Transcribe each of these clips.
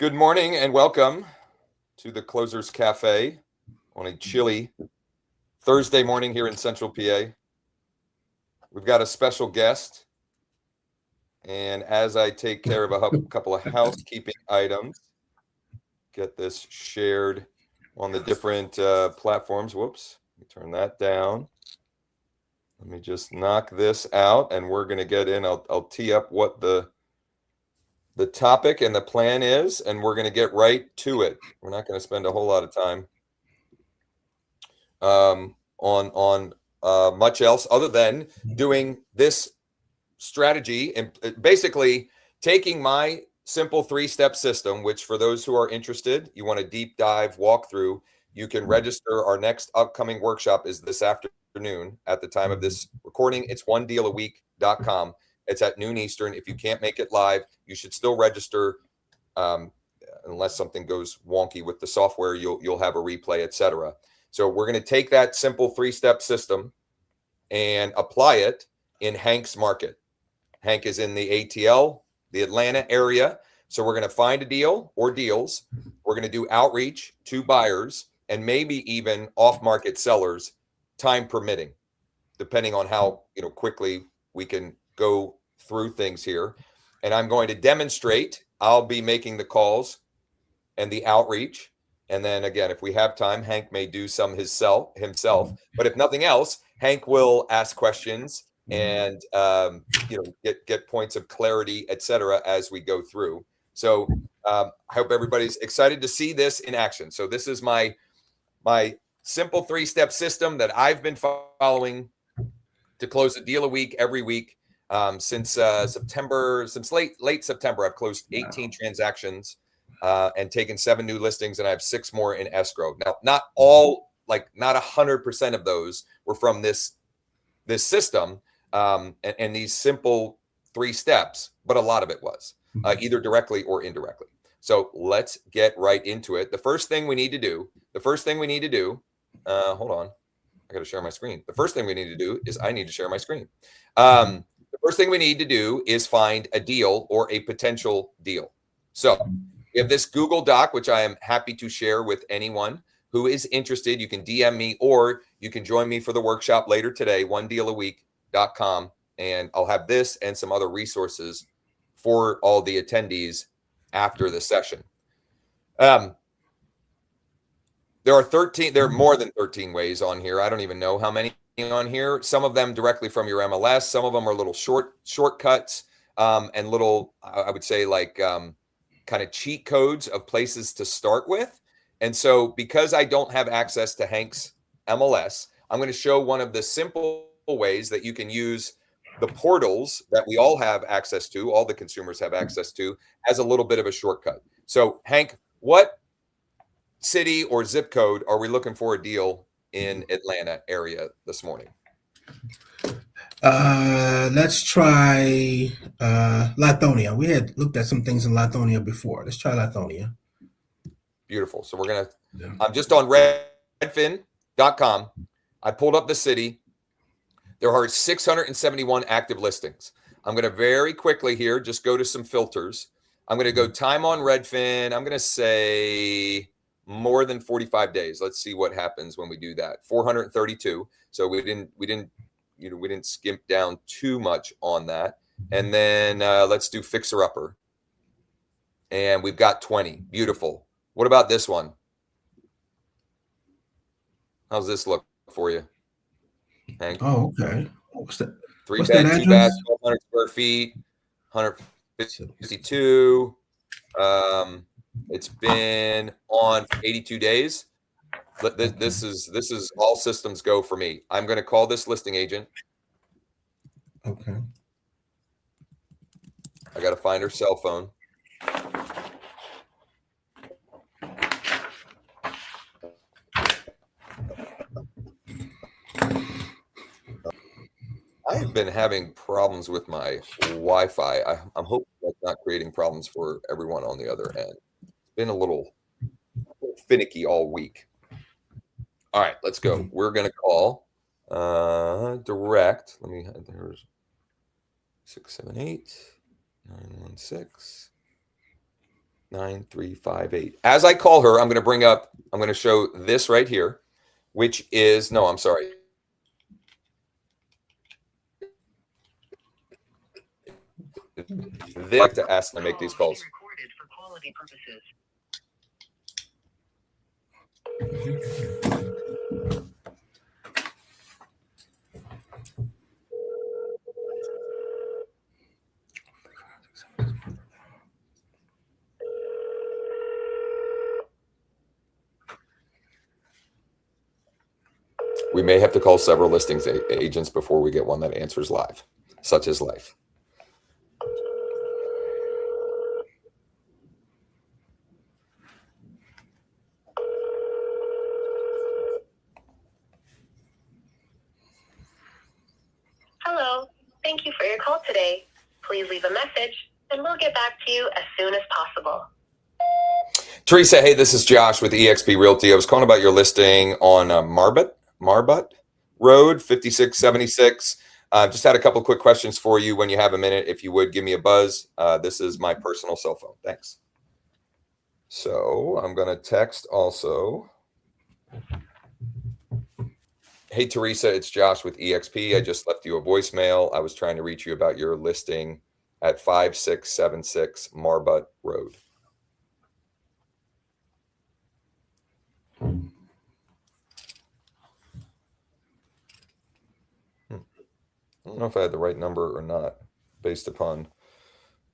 Good morning and welcome to the Closers Cafe on a chilly Thursday morning here in Central PA. We've got a special guest, and as I take care of a couple of housekeeping items, get this shared on the different platforms. Whoops, let me turn that down. Let me just knock this out, and we're going to get in. I'll tee up what the topic and the plan is, and we're going to get right to it. We're not going to spend a whole lot of time on much else other than doing this strategy and basically taking my simple 3-step system, which for those who are interested, you want a deep dive walkthrough, you can register. Our next upcoming workshop is this afternoon at the time of this recording. It's onedealaweek.com. It's at noon Eastern. If you can't make it live, you should still register. Unless something goes wonky with the software, you'll have a replay, etc. So we're going to take that simple 3-step system and apply it in Hank's market. Hank is in the ATL, the Atlanta area. So we're going to find a deal or deals. We're going to do outreach to buyers and maybe even off-market sellers, time permitting, depending on how quickly we can go through things here. And I'm going to demonstrate. I'll be making the calls and the outreach. And then again, if we have time, Hank may do some himself. But if nothing else, Hank will ask questions and get points of clarity, etc., as we go through. So I hope everybody's excited to see this in action. So this is my simple 3-step system that I've been following to close a deal a week every week since September. Since late September, I've closed 18 transactions. And taken 7 new listings, and I have 6 more in escrow. Now, not 100% of those were from this system and these simple 3 steps, but a lot of it was either directly or indirectly. So let's get right into it. The first thing we need to do, hold on, I got to share my screen. The first thing we need to do is I need to share my screen. The first thing we need to do is find a deal or a potential deal. So we have this Google Doc, which I am happy to share with anyone who is interested. You can DM me or you can join me for the workshop later today, onedealaweek.com. And I'll have this and some other resources for all the attendees after the session. There are more than 13 ways on here. I don't even know how many on here. Some of them directly from your MLS. Some of them are little shortcuts and little, I would say, like kind of cheat codes of places to start with. And so because I don't have access to Hank's MLS, I'm going to show one of the simple ways that you can use the portals that we all have access to, all the consumers have access to, as a little bit of a shortcut. So Hank, what city or zip code are we looking for a deal in Atlanta area this morning? Let's try Lithonia. We had looked at some things in Lithonia before. Let's try Lithonia. Beautiful. So we're going to, I'm just on redfin.com. I pulled up the city. There are 671 active listings. I'm going to very quickly here just go to some filters. I'm going to go time on Redfin. I'm going to say more than 45 days. Let's see what happens when we do that. 432. So we didn't skimp down too much on that. And then let's do Fixer Upper. And we've got 20. Beautiful. What about this one? How's this look for you, Hank? Oh, okay. What's that? 3 bed, 2 bath, 1,200 square feet, 152. It's been on 82 days. This is all systems go for me. I'm going to call this listing agent. Okay. I got to find her cell phone. I have been having problems with my Wi-Fi. I'm hoping that's not creating problems for everyone on the other end. It's been a little finicky all week. All right, let's go. We're going to call direct. There's 678 916 9358. As I call her, I'm going to show this right here, which is, no, I'm sorry. They like to ask and make these calls. Recorded for quality purposes. We may have to call several listings agents before we get one that answers live, such as life. Hello. Thank you for your call today. Please leave a message, and we'll get back to you as soon as possible. Teresa, hey, this is Josh with EXP Realty. I was calling about your listing on Marbut Road, 5676. Just had a couple quick questions for you. When you have a minute, if you would give me a buzz. This is my personal cell phone. Thanks. So I'm going to text also. Hey, Teresa, it's Josh with EXP. I just left you a voicemail. I was trying to reach you about your listing at 5676 Marbut Road. I don't know if I had the right number or not based upon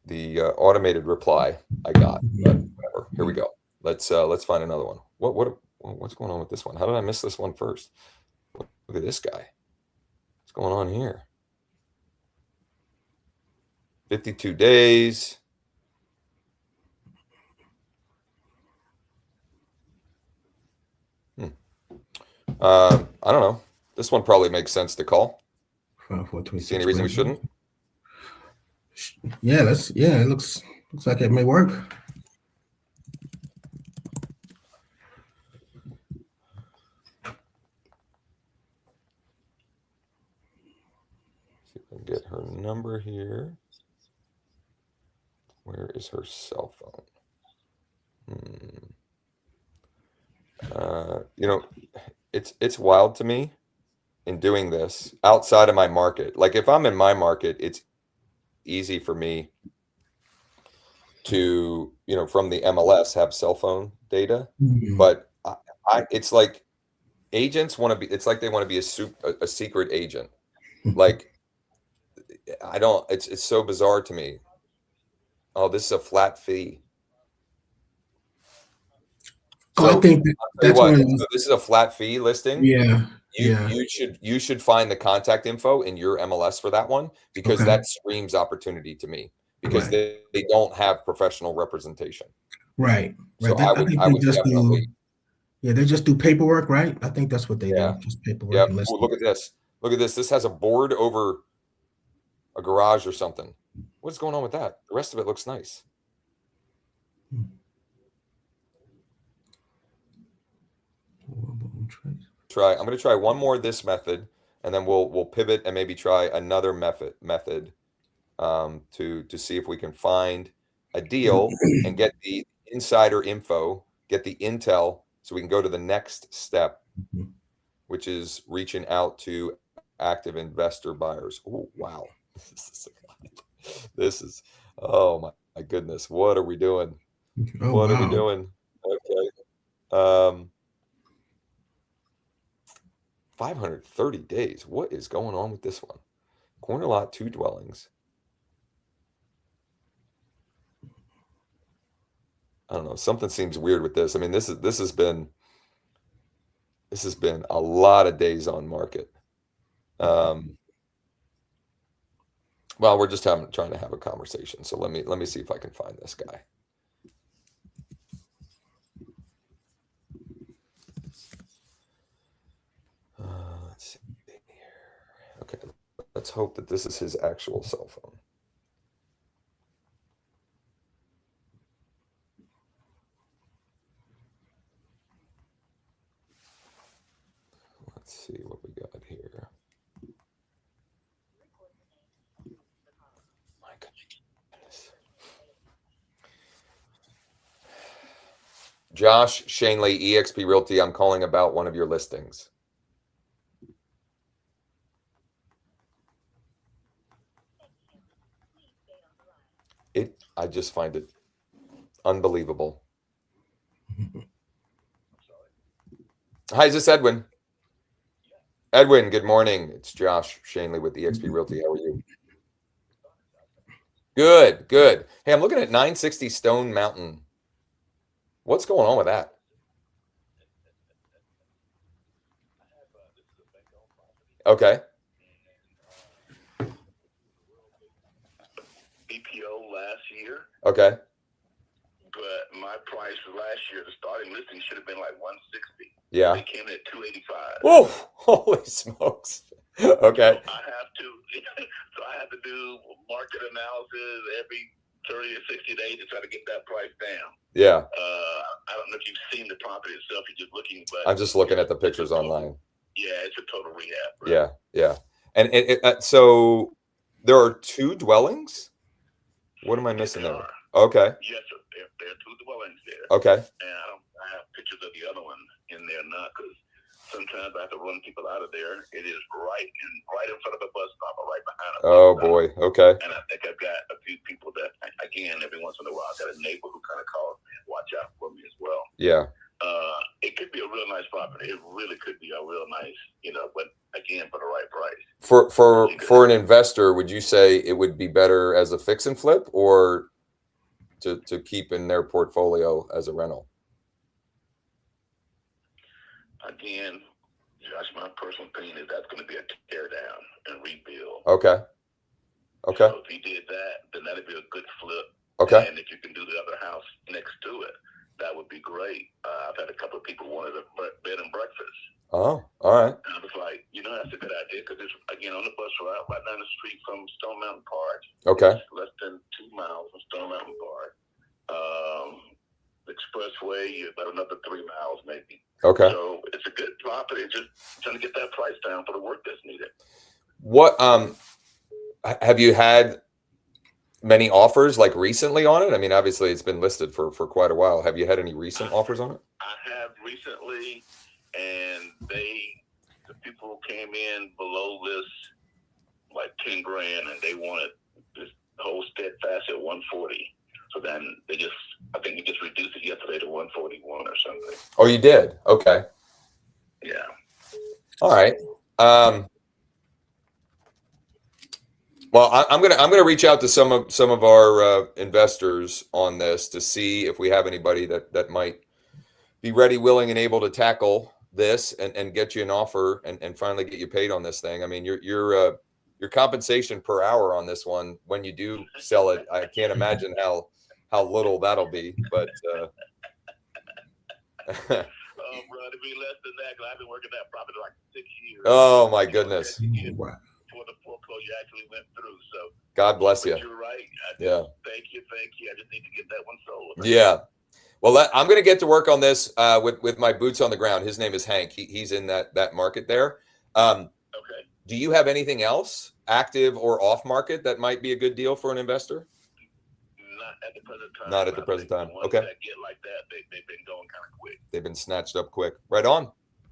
the automated reply I got, but whatever. Here we go. Let's find another one. What's going on with this one? How did I miss this one first? Look at this guy. What's going on here? 52 days. I don't know. This one probably makes sense to call. See any reason we shouldn't? Yeah, it looks like it may work. See if I can get her number here. Where is her cell phone? You know, it's wild to me in doing this outside of my market. Like if I'm in my market, it's easy for me to, from the MLS have cell phone data, but it's like agents want to be, it's like they want to be a secret agent. Like it's so bizarre to me. Oh, this is a flat fee. So I think that's what, one. so this is a flat fee listing. Yeah. You should find the contact info in your MLS for that one, because that screams opportunity to me, because they don't have professional representation. Right. So I would definitely. They just do paperwork, right? I think that's what they do. Just paperwork. Yep. Ooh, look at this. Look at this. This has a board over a garage or something. What's going on with that? The rest of it looks nice. I'm going to try one more this method, and then we'll pivot and maybe try another method to see if we can find a deal and get the insider info, get the intel, so we can go to the next step, which is reaching out to active investor buyers. Oh, wow. This is, oh my goodness. What are we doing? What are we doing? Okay. 530 days. What is going on with this one? Corner lot, 2 dwellings. I don't know. Something seems weird with this. I mean, this has been a lot of days on market. Well, we're just trying to have a conversation. So let me see if I can find this guy. Let's see here. Okay, let's hope that this is his actual cell phone. Let's see what we got here. My goodness. Josh Schoenly, EXP Realty. I'm calling about one of your listings. I just find it unbelievable. Hi, is this Edwin? Edwin, good morning. It's Josh Schoenly with EXP Realty. How are you? Good, good. Hey, I'm looking at 960 Stone Mountain. What's going on with that? Okay. BPO last year, Okay. but my price last year, the starting listing should have been like 160. Yeah. They came in at 285. Whoa! Holy smokes. Okay. So I have to do market analysis every 30 or 60 days to try to get that price down. Yeah. I don't know if you've seen the property itself. You're just looking, but I'm just looking at the pictures online. Yeah, it's a total rehab. Right? Yeah. Yeah. And so there are 2 dwellings? What am I missing there? Okay. Yes, sir. There are 2 dwellings there. Okay. And I have pictures of the other one in there now because sometimes I have to run people out of there. It is right in front of a bus stop or right behind a bus Oh stop. boy. Okay. And I think I've got a few people that, again, every once in a while, I've got a neighbor who kind of calls me and watch out for me as well. Yeah. It could be a real nice property. It really could be a real nice, but again, for the right price. For an investor, would you say it would be better as a fix and flip or to keep in their portfolio as a rental? Again, Josh, my personal opinion is that's going to be a tear down and rebuild. Okay. Okay. So if you did that, then that'd be a good flip. Okay. And if you can do the other house next to it, that would be great. I've had a couple of people wanted a bed and breakfast. Oh, all right. And I was like, that's a good idea because it's, again, on the bus route right down the street from Stone Mountain Park. Okay. It's less than 2 miles from Stone Mountain Park. Expressway, about another 3 miles maybe. Okay. So it's a good property. Just trying to get that price down for the work that's needed. What have you had many offers like recently on it? I mean, obviously it's been listed for quite a while. Have you had any recent offers on it? I have recently, and the people came in below this like 10 grand, and they wanted this whole steadfast at 140. So then I think we just reduced it yesterday to 141 or something. Oh, you did? Okay. Yeah. All right. Well, I'm gonna reach out to some of our investors on this to see if we have anybody that might be ready, willing, and able to tackle this and get you an offer and finally get you paid on this thing. I mean, your compensation per hour on this one when you do sell it, I can't imagine how little that'll be, but Oh, bro, it'd be less than that because I've been working that property like 6 years. oh my goodness. Wow. Before the foreclosure actually went through. So God bless you. but you're right. Yeah. Thank you. I just need to get that one sold. Yeah. Well, I'm going to get to work on this with my boots on the ground. His name is Hank. He's in that market there. Okay. Do you have anything else active or off market that might be a good deal for an investor? Not at the present time. Not at the present time. The ones Okay. that get like that, they've been going kind of quick. They've been snatched up quick. Right on.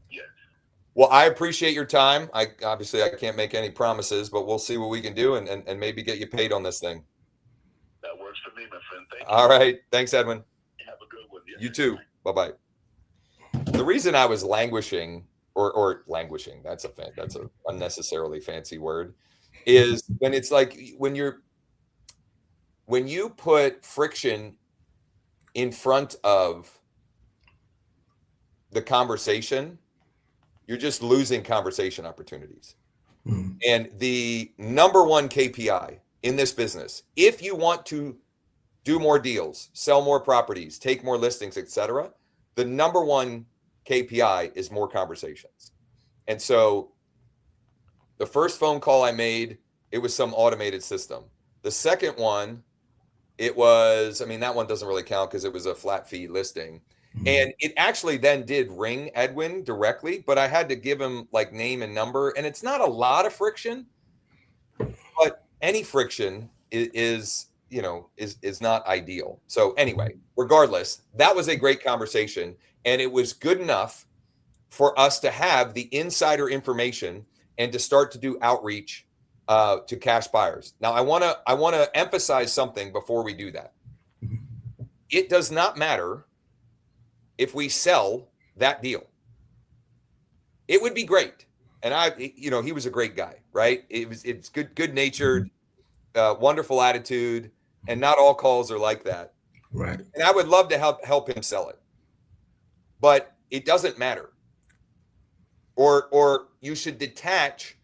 Yes. Well, I appreciate your time. I can't make any promises, but we'll see what we can do and maybe get you paid on this thing. That works for me, my friend. Thank you. All right. Thanks, Edwin. Have a good one. Yes. You too. Bye-bye. The reason I was languishing or languishing, that's a unnecessarily fancy word, is when it's like when you put friction in front of the conversation, you're just losing conversation opportunities. Mm. And the number one KPI in this business, if you want to do more deals, sell more properties, take more listings, etc., the number one KPI is more conversations. And so the first phone call I made, it was some automated system. The second one, it was, that one doesn't really count because it was a flat fee listing. And it actually then did ring Edwin directly, but I had to give him like name and number. And it's not a lot of friction, but any friction is is not ideal. So anyway, regardless, that was a great conversation, and it was good enough for us to have the insider information and to start to do outreach to cash buyers. Now, I want to emphasize something before we do that. It does not matter if we sell that deal. It would be great, and he was a great guy, right? It's good natured, wonderful attitude, and not all calls are like that. Right. And I would love to help him sell it, but it doesn't matter. Or you should detach,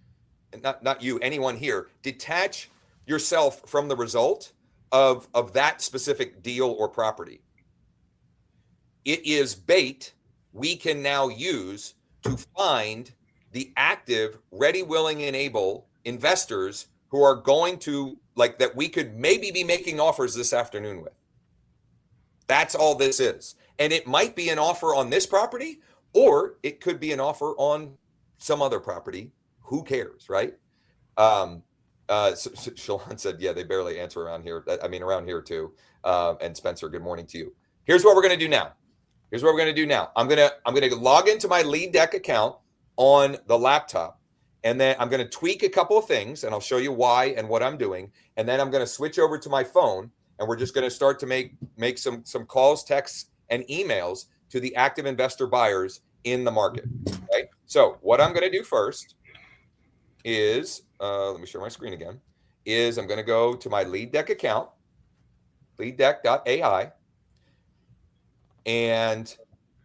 not you, anyone here, detach yourself from the result of that specific deal or property. It is bait we can now use to find the active, ready, willing, and able investors who are going to, like, that we could maybe be making offers this afternoon with. That's all this is. And it might be an offer on this property, or it could be an offer on some other property. Who cares, right? So Shalon said, yeah, they barely answer around here. I mean, around here too. And Spencer, good morning to you. Here's what we're going to do now. I'm going to log into my Lead Deck account on the laptop, and then I'm going to tweak a couple of things, and I'll show you why and what I'm doing. And then I'm going to switch over to my phone, and we're just going to start to make some calls, texts, and emails to the active investor buyers in the market. Right. So what I'm going to do first is, let me share my screen again, is I'm going to go to my Lead Deck account, leaddeck.ai. And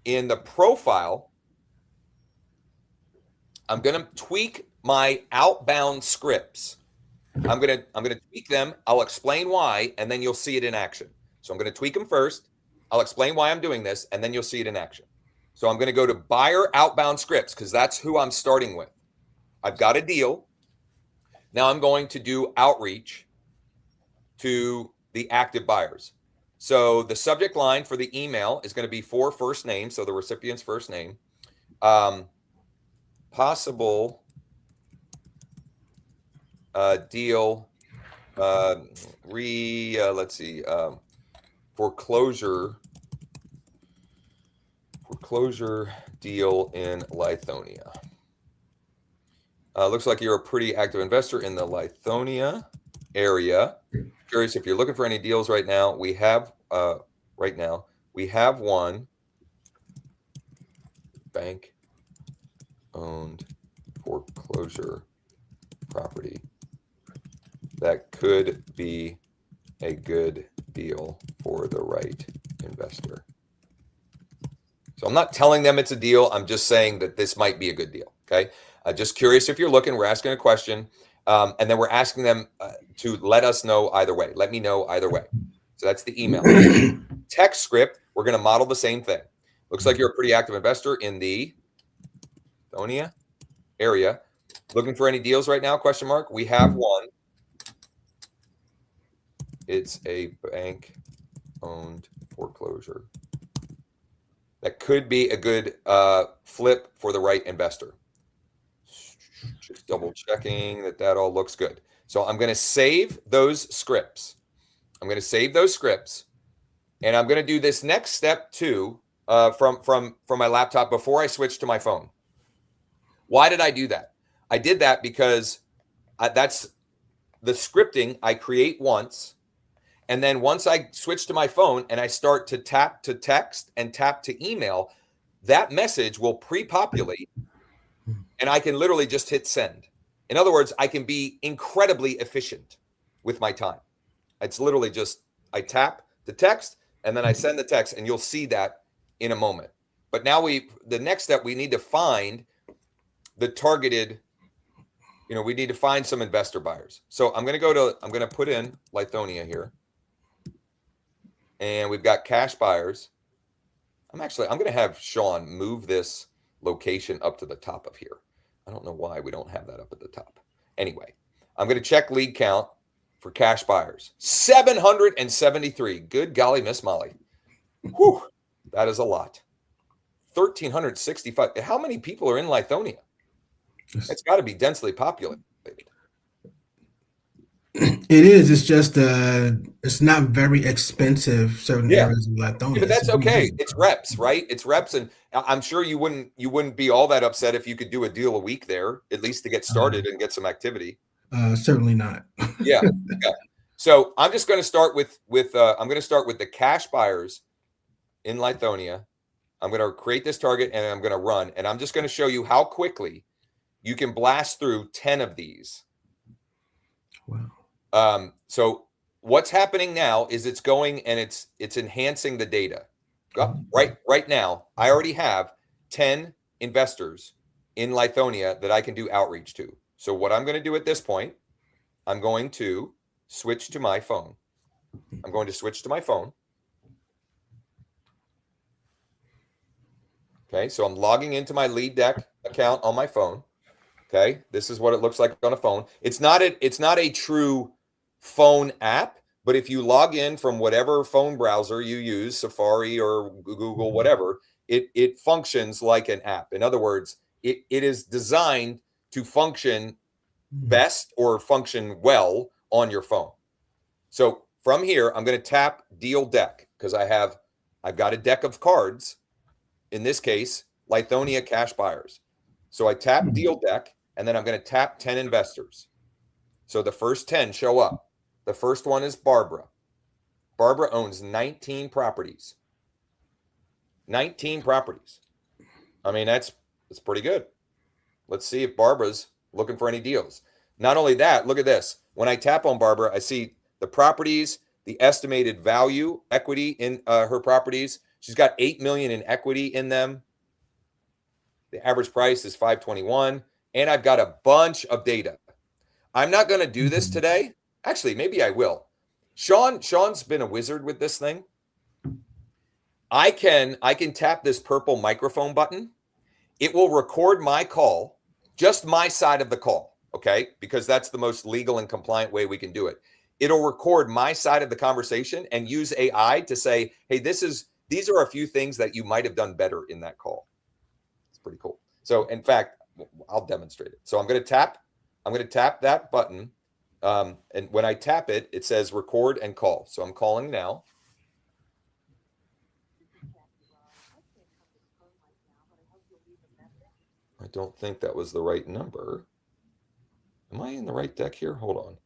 in the profile, I'm going to tweak my outbound scripts. I'm going to tweak them. I'll explain why, and then you'll see it in action. So I'm going to tweak them first. I'll explain why I'm doing this, and then you'll see it in action. So I'm going to go to buyer outbound scripts because that's who I'm starting with. I've got a deal. Now I'm going to do outreach to the active buyers. So the subject line for the email is going to be for first name, so the recipient's first name. Possible deal, let's see, foreclosure deal in Lithonia. Looks like you're a pretty active investor in the Lithonia area. Curious if you're looking for any deals right now. We have one bank owned foreclosure property that could be a good deal for the right investor. So I'm not telling them it's a deal. I'm just saying that this might be a good deal. Okay. Just curious if you're looking. We're asking a question. And then we're asking them to let us know either way. Let me know either way. So that's the email. Text script, we're going to model the same thing. Looks like you're a pretty active investor in the Lithonia area. Looking for any deals right now? Question mark. We have one. It's a bank-owned foreclosure that could be a good flip for the right investor. Just double checking that all looks good. So I'm going to save those scripts. And I'm going to do this next step too from my laptop before I switch to my phone. Why did I do that? I did that because that's the scripting I create once. And then once I switch to my phone and I start to tap to text and tap to email, that message will pre-populate and I can literally just hit send. In other words, I can be incredibly efficient with my time. It's literally just, I tap the text and then I send the text, and you'll see that in a moment. But now the next step, we need to find the targeted, we need to find some investor buyers. So I'm going to put in Lithonia here. And we've got cash buyers. I'm going to have Sean move this location up to the top of here. I don't know why we don't have that up at the top. Anyway, I'm going to check lead count for cash buyers. 773. Good golly, Miss Molly. Whew, that is a lot. 1,365. How many people are in Lithonia? It's got to be densely populated. It is. It's just it's not very expensive. Certain Yeah. areas of Lithonia. Yeah, but It's that's okay. reasonable. It's reps, right? It's reps, and I'm sure you wouldn't be all that upset if you could do a deal a week there, at least to get started and get some activity. Certainly not. Yeah. Okay. So I'm just going to start with I'm going to start with the cash buyers in Lithonia. I'm going to create this target and I'm going to run, and I'm just going to show you how quickly you can blast through 10 of these. Wow. So what's happening now is it's going and it's enhancing the data. Right now, I already have 10 investors in Lithonia that I can do outreach to. So what I'm going to do at this point, I'm going to switch to my phone. I'm going to switch to my phone. Okay, so I'm logging into my lead deck account on my phone. Okay, this is what it looks like on a phone. It's not a true phone app, but if you log in from whatever phone browser you use, Safari or Google, whatever, it functions like an app. In other words, it is designed to function best or function well on your phone. So from here, I'm going to tap deal deck because I've got a deck of cards. In this case, Lithonia cash buyers. So I tap deal deck, and then I'm going to tap 10 investors. So the first 10 show up. The first one is Barbara. Barbara owns 19 properties. 19 properties. I mean, that's pretty good. Let's see if Barbara's looking for any deals. Not only that, look at this. When I tap on Barbara, I see the properties, the estimated value, equity in her properties. She's got 8 million in equity in them. The average price is 521, and I've got a bunch of data. I'm not going to do this today. Actually, maybe I will. Sean's been a wizard with this thing. I can tap this purple microphone button. It will record my call, just my side of the call, okay? Because that's the most legal and compliant way we can do it. It'll record my side of the conversation and use AI to say, hey, these are a few things that you might have done better in that call. It's pretty cool. So in fact, I'll demonstrate it. So I'm going to tap that button. And when I tap it, it says record and call. So I'm calling now. I don't think that was the right number. Am I in the right deck here? Hold on.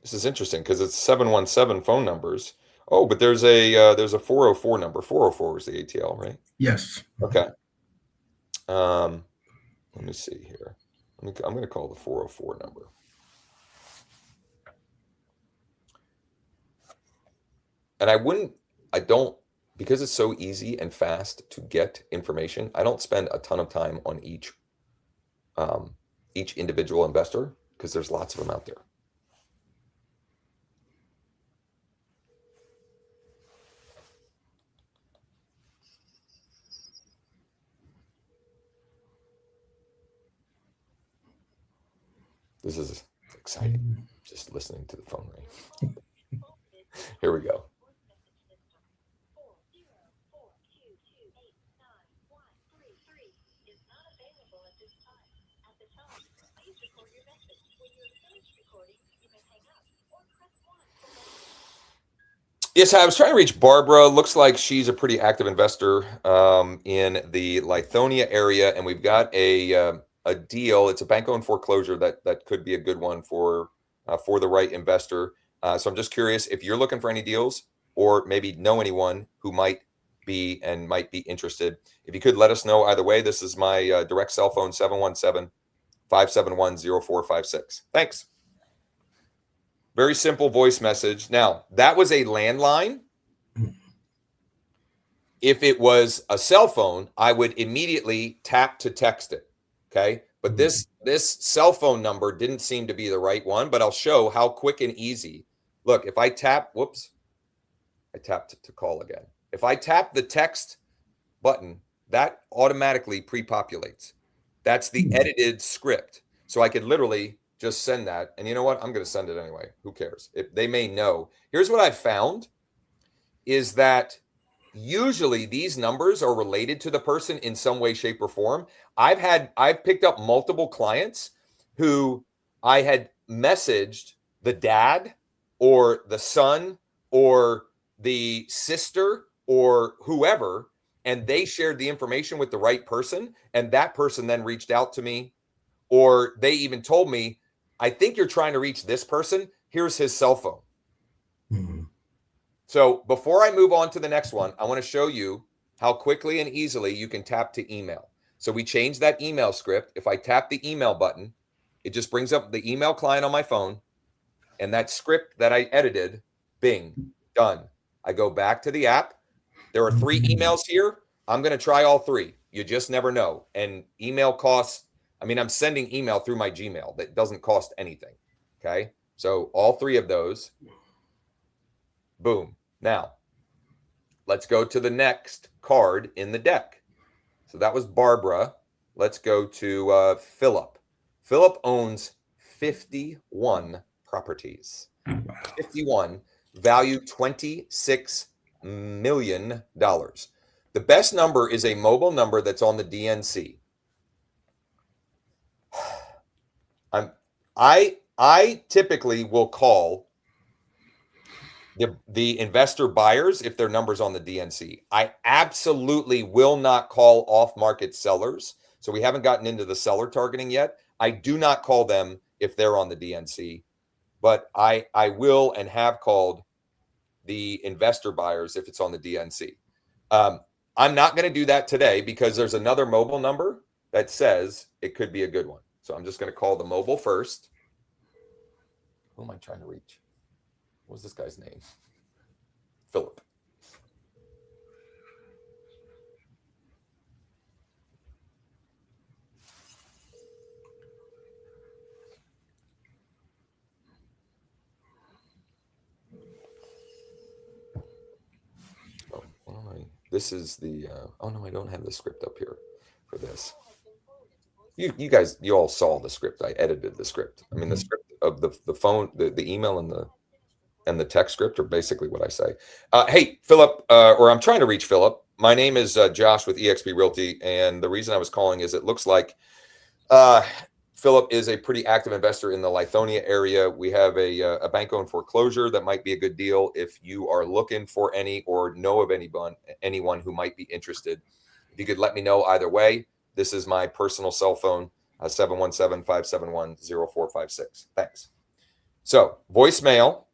This is interesting because it's 717 phone numbers. Oh, but there's a 404 number. 404 is the ATL, right? Yes. Okay. Let me see here. I'm going to call the 404 number. And because it's so easy and fast to get information, I don't spend a ton of time on each individual investor because there's lots of them out there. This is exciting, just listening to the phone ring. Here we go. Yes, I was trying to reach Barbara. Looks like she's a pretty active investor in the Lithonia area, and we've got a deal. It's a bank-owned foreclosure that could be a good one for the right investor. So I'm just curious if you're looking for any deals or maybe know anyone who might be interested. If you could let us know either way. This is my direct cell phone, 717-571-0456. Thanks. Very simple voice message. Now, that was a landline. If it was a cell phone, I would immediately tap to text it. Okay. But this cell phone number didn't seem to be the right one, but I'll show how quick and easy. Look, if I tap, I tapped to call again. If I tap the text button, that automatically pre-populates. That's the edited script. So I could literally just send that. And you know what? I'm going to send it anyway. Who cares? They may know. Here's what I've found is that usually these numbers are related to the person in some way, shape, or form. I've picked up multiple clients who I had messaged the dad or the son or the sister or whoever, and they shared the information with the right person, and that person then reached out to me, or they even told me, I think you're trying to reach this person. Here's his cell phone. Mhm. So before I move on to the next one, I want to show you how quickly and easily you can tap to email. So we changed that email script. If I tap the email button, it just brings up the email client on my phone, and that script that I edited, bing, done. I go back to the app. There are 3 emails here. I'm going to try all 3. You just never know. And email costs, I mean, I'm sending email through my Gmail that doesn't cost anything. Okay. So all 3 of those, boom. Now, let's go to the next card in the deck. So that was Barbara. Let's go to Philip. Philip owns 51 properties. 51, value $26 million. The best number is a mobile number that's on the DNC. I typically will call the investor buyers if their number's on the DNC. I absolutely will not call off-market sellers. So we haven't gotten into the seller targeting yet. I do not call them if they're on the DNC, but I will and have called the investor buyers if it's on the DNC. I'm not going to do that today because there's another mobile number that says it could be a good one. So I'm just going to call the mobile first. Who am I trying to reach? What's this guy's name? Philip. Oh, this is the, oh no, I don't have the script up here for this. You guys, you all saw the script. I edited the script. I mean, the script of the phone, the email and the text script are basically what I say. Hey, Philip, or I'm trying to reach Philip. My name is Josh with EXP Realty. And the reason I was calling is it looks like Philip is a pretty active investor in the Lithonia area. We have a bank-owned foreclosure that might be a good deal if you are looking for any or know of anyone who might be interested. If you could let me know either way. This is my personal cell phone, 717-571-0456. Thanks. So voicemail.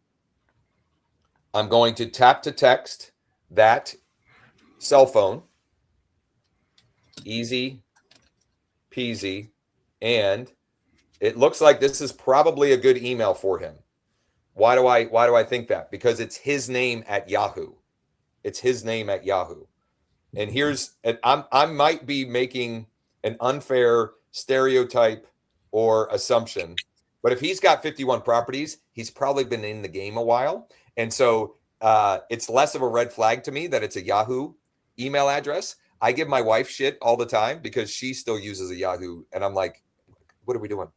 I'm going to tap to text that cell phone. Easy peasy. And it looks like this is probably a good email for him. Why do I think that? Because it's his name at Yahoo. It's his name at Yahoo. And I might be making an unfair stereotype or assumption, but if he's got 51 properties, he's probably been in the game a while. And so it's less of a red flag to me that it's a Yahoo email address. I give my wife shit all the time because she still uses a Yahoo. And I'm like, what are we doing?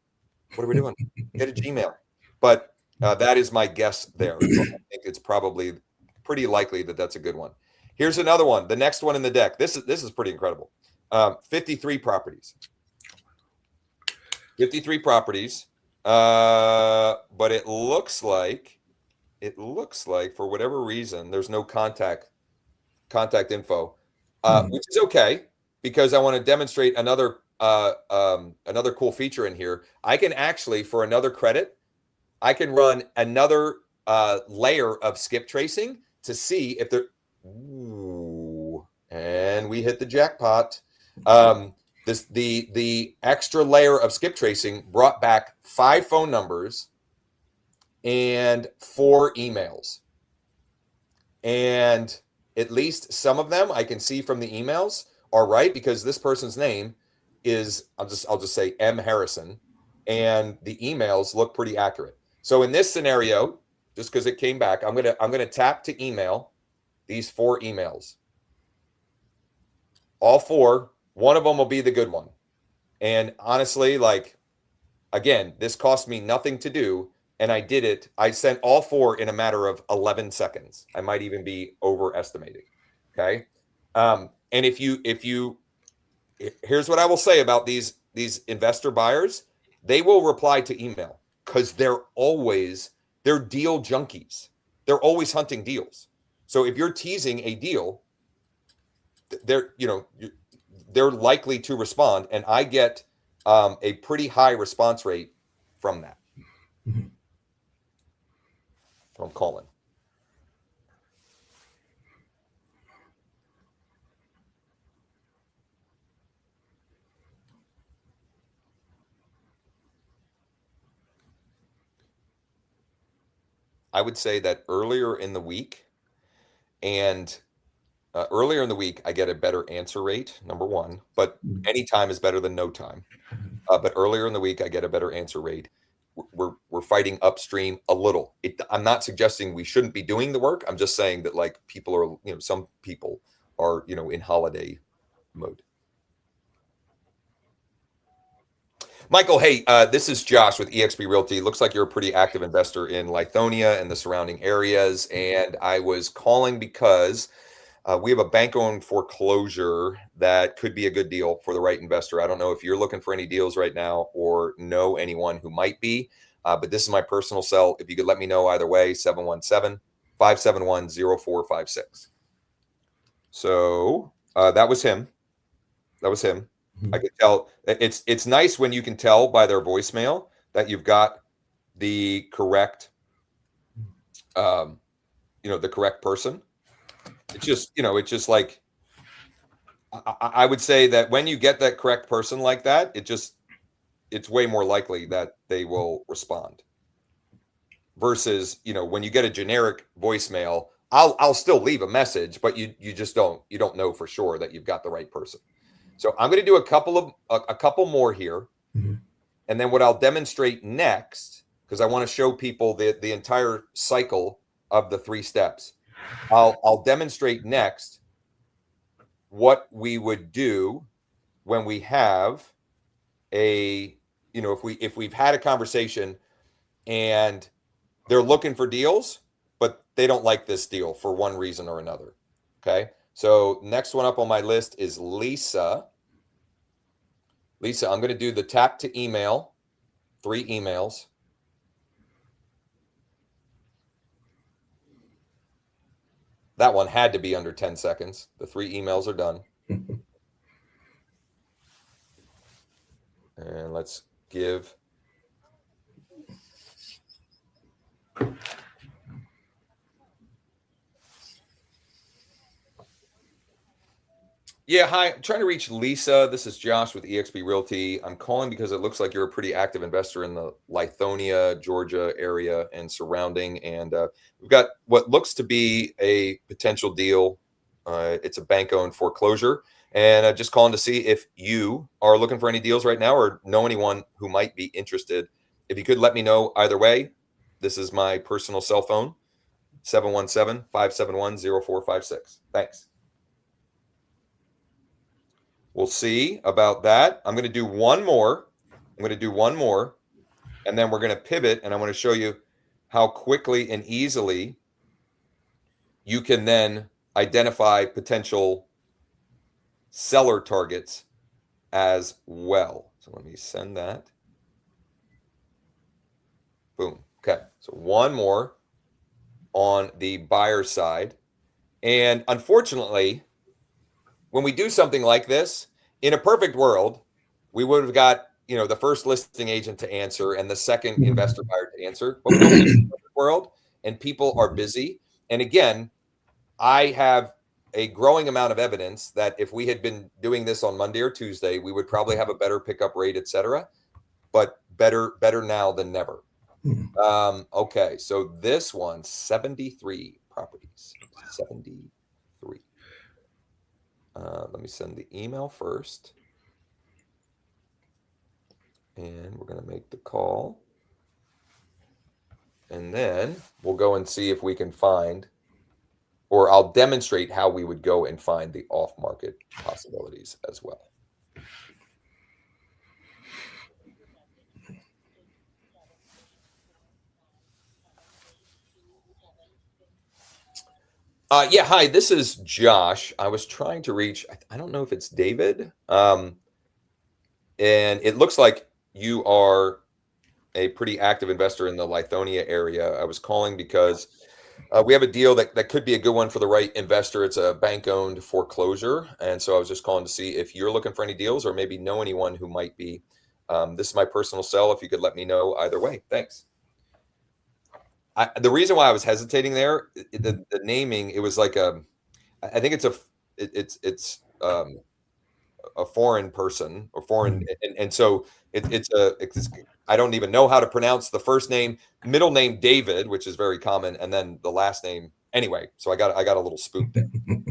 What are we doing? Get a Gmail. But that is my guess there. So I think it's probably pretty likely that that's a good one. Here's another one. The next one in the deck. This is pretty incredible. 53 properties. 53 properties. But it looks like for whatever reason, there's no contact info, which is okay because I want to demonstrate another cool feature in here. I can actually, for another credit, I can run another layer of skip tracing to see if there. Ooh, and we hit the jackpot. The extra layer of skip tracing brought back 5 phone numbers and 4 emails. And at least some of them I can see from the emails are right because this person's name is, I'll just say M. Harrison, and the emails look pretty accurate. So in this scenario, just because it came back, I'm gonna tap to email these 4 emails. All 4, one of them will be the good one. And honestly, like, again, this cost me nothing to do, and I did it. I sent all 4 in a matter of 11 seconds. I might even be overestimating. Okay. And here's what I will say about these investor buyers. They will reply to email because they're always they're deal junkies. They're always hunting deals. So if you're teasing a deal, they're likely to respond, and I get a pretty high response rate from that. Mhm. From calling. I would say that earlier in the week, I get a better answer rate, number one, but any time is better than no time. But earlier in the week, I get a better answer rate. We're fighting upstream a little. I'm not suggesting we shouldn't be doing the work. I'm just saying that like people are, some people are, in holiday mode. Michael, hey, this is Josh with EXP Realty. Looks like you're a pretty active investor in Lithonia and the surrounding areas. And I was calling because we have a bank-owned foreclosure that could be a good deal for the right investor. I don't know if you're looking for any deals right now or know anyone who might be, but this is my personal cell. If you could let me know either way, 717-571-0456. So that was him. I could tell. It's nice when you can tell by their voicemail that you've got the correct, the correct person. It's just like, I would say that when you get that correct person like that, it's way more likely that they will respond versus, when you get a generic voicemail, I'll still leave a message, but you don't know for sure that you've got the right person. So I'm going to do a couple more here. Mm-hmm. And then what I'll demonstrate next, because I want to show people the entire cycle of the 3 steps. I'll demonstrate next what we would do when we have if we've had a conversation and they're looking for deals, but they don't like this deal for one reason or another. Okay. So next one up on my list is Lisa. Lisa, I'm going to do the tap to email, 3 emails. That one had to be under 10 seconds. The 3 emails are done. And let's give. Yeah, hi. I'm trying to reach Lisa. This is Josh with EXP Realty. I'm calling because it looks like you're a pretty active investor in the Lithonia, Georgia area and surrounding. And we've got what looks to be a potential deal. It's a bank-owned foreclosure. And just calling to see if you are looking for any deals right now or know anyone who might be interested. If you could let me know either way. This is my personal cell phone, 717-571-0456. Thanks. We'll see about that. I'm going to do one more. And then we're going to pivot, and I want to show you how quickly and easily you can then identify potential seller targets as well. So let me send that. Boom. Okay. So one more on the buyer side. And unfortunately, when we do something like this, in a perfect world, we would have got, the first listing agent to answer and the second investor buyer to answer. But we don't live in a perfect world, and people are busy. And again, I have a growing amount of evidence that if we had been doing this on Monday or Tuesday, we would probably have a better pickup rate, et cetera. But better now than never. Okay, so this one, 73 properties. 73. Let me send the email first. And we're going to make the call. And then we'll go and see if we can find, or I'll demonstrate how we would go and find the off-market possibilities as well. Yeah, hi, this is Josh. I was trying to reach, I don't know if it's David. And it looks like you are a pretty active investor in the Lithonia area. I was calling because we have a deal that could be a good one for the right investor. It's a bank-owned foreclosure. And so I was just calling to see if you're looking for any deals or maybe know anyone who might be. This is my personal cell. If you could let me know either way. Thanks. The reason why I was hesitating there, the naming, it was like I think it's a foreign person or foreign, and so it's I don't even know how to pronounce the first name, middle name David, which is very common, and then the last name anyway. So I got a little spooked there.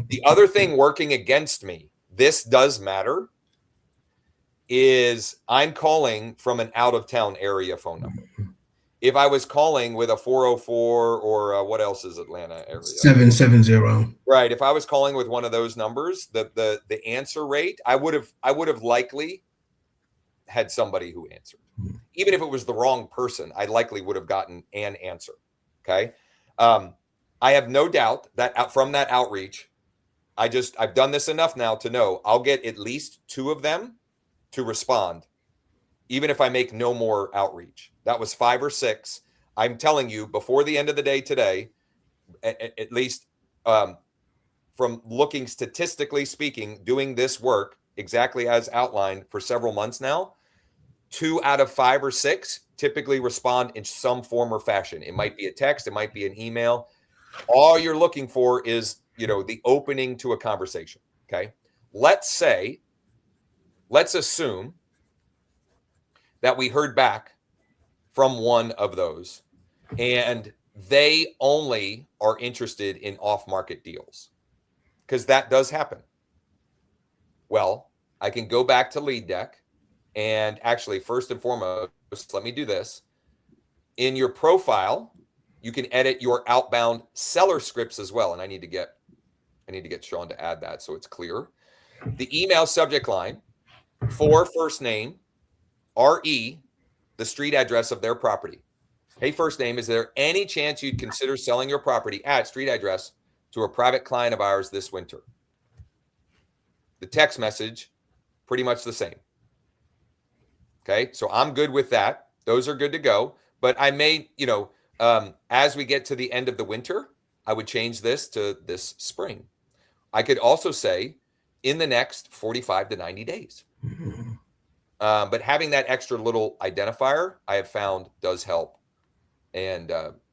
The other thing working against me, this does matter, is I'm calling from an out of town area phone number. If I was calling with a 404 or what else is Atlanta area? 770. Right. If I was calling with one of those numbers, the answer rate, I would have likely had somebody who answered. Even if it was the wrong person, I likely would have gotten an answer. Okay. I have no doubt that from that outreach, I've done this enough now to know I'll get at least 2 of them to respond, even if I make no more outreach. That was 5 or 6. I'm telling you, before the end of the day today, at least from looking statistically speaking, doing this work exactly as outlined for several months now, 2 out of 5 or 6 typically respond in some form or fashion. It might be a text, it might be an email. All you're looking for is, the opening to a conversation. Okay. Let's assume that we heard back from one of those and they only are interested in off-market deals, because that does happen. Well, I can go back to Lead Deck, and actually, first and foremost, let me do this. In your profile, you can edit your outbound seller scripts as well, and I need to get Sean to add that so it's clear. The email subject line for first name, RE, the street address of their property. Hey, first name, is there any chance you'd consider selling your property at street address to a private client of ours this winter? The text message, pretty much the same. Okay, so I'm good with that. Those are good to go. But I may, as we get to the end of the winter, I would change this to this spring. I could also say in the next 45 to 90 days. But having that extra little identifier, I have found, does help and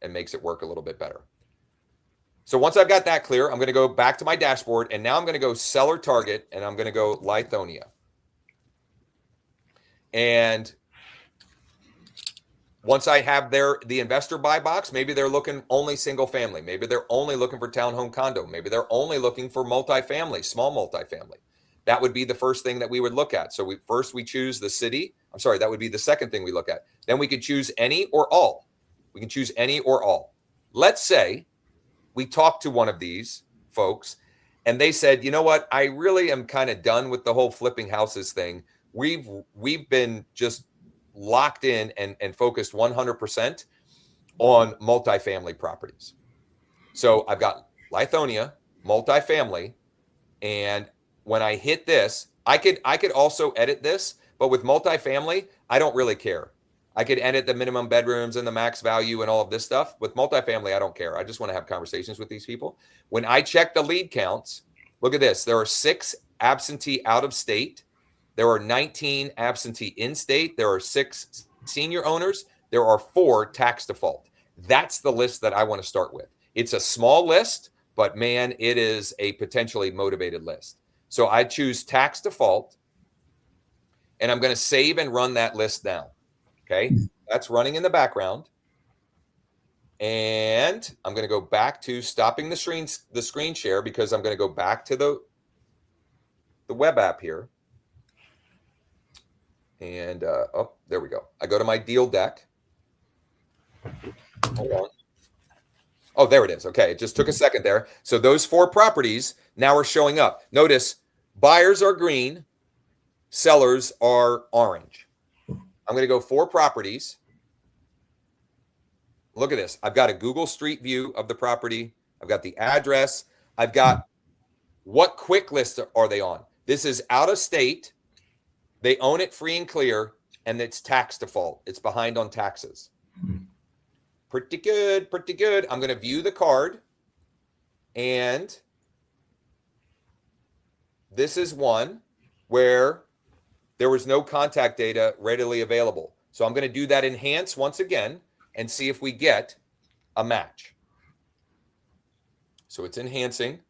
makes it work a little bit better. So once I've got that clear, I'm going to go back to my dashboard, and now I'm going to go seller target, and I'm going to go Lithonia. And once I have the investor buy box, maybe they're looking only single family. Maybe they're only looking for townhome condo. Maybe they're only looking for multifamily, small multifamily. That would be the first thing that we would look at. So we choose the city. I'm sorry, that would be the second thing we look at. Then we could choose any or all. We can choose any or all. Let's say we talked to one of these folks and they said, you know what? I really am kind of done with the whole flipping houses thing. We've been just locked in and focused 100% on multifamily properties. So I've got Lithonia, multifamily, and when I hit this, I could also edit this, but with multifamily, I don't really care. I could edit the minimum bedrooms and the max value and all of this stuff. With multifamily, I don't care. I just want to have conversations with these people. When I check the lead counts, look at this. There are 6 absentee out of state. There are 19 absentee in state. There are 6 senior owners. There are 4 tax default. That's the list that I want to start with. It's a small list, but man, it is a potentially motivated list. So I choose tax default, and I'm going to save and run that list now. Okay, that's running in the background. And I'm going to go back to stopping the screen share, because I'm going to go back to the web app here. And oh, there we go. I go to my deal deck. Hold on. Oh, there it is. Okay, it just took a second there. So those 4 properties now are showing up. Notice buyers are green, sellers are orange. I'm going to go 4 properties. Look at this. I've got a Google Street View of the property. I've got the address. I've got what quick list are they on. This is out of state. They own it free and clear. and it's tax default. It's behind on taxes. Hmm. Pretty good, pretty good. I'm going to view the card, and this is one where there was no contact data readily available. So I'm going to do that enhance once again and see if we get a match. So it's enhancing.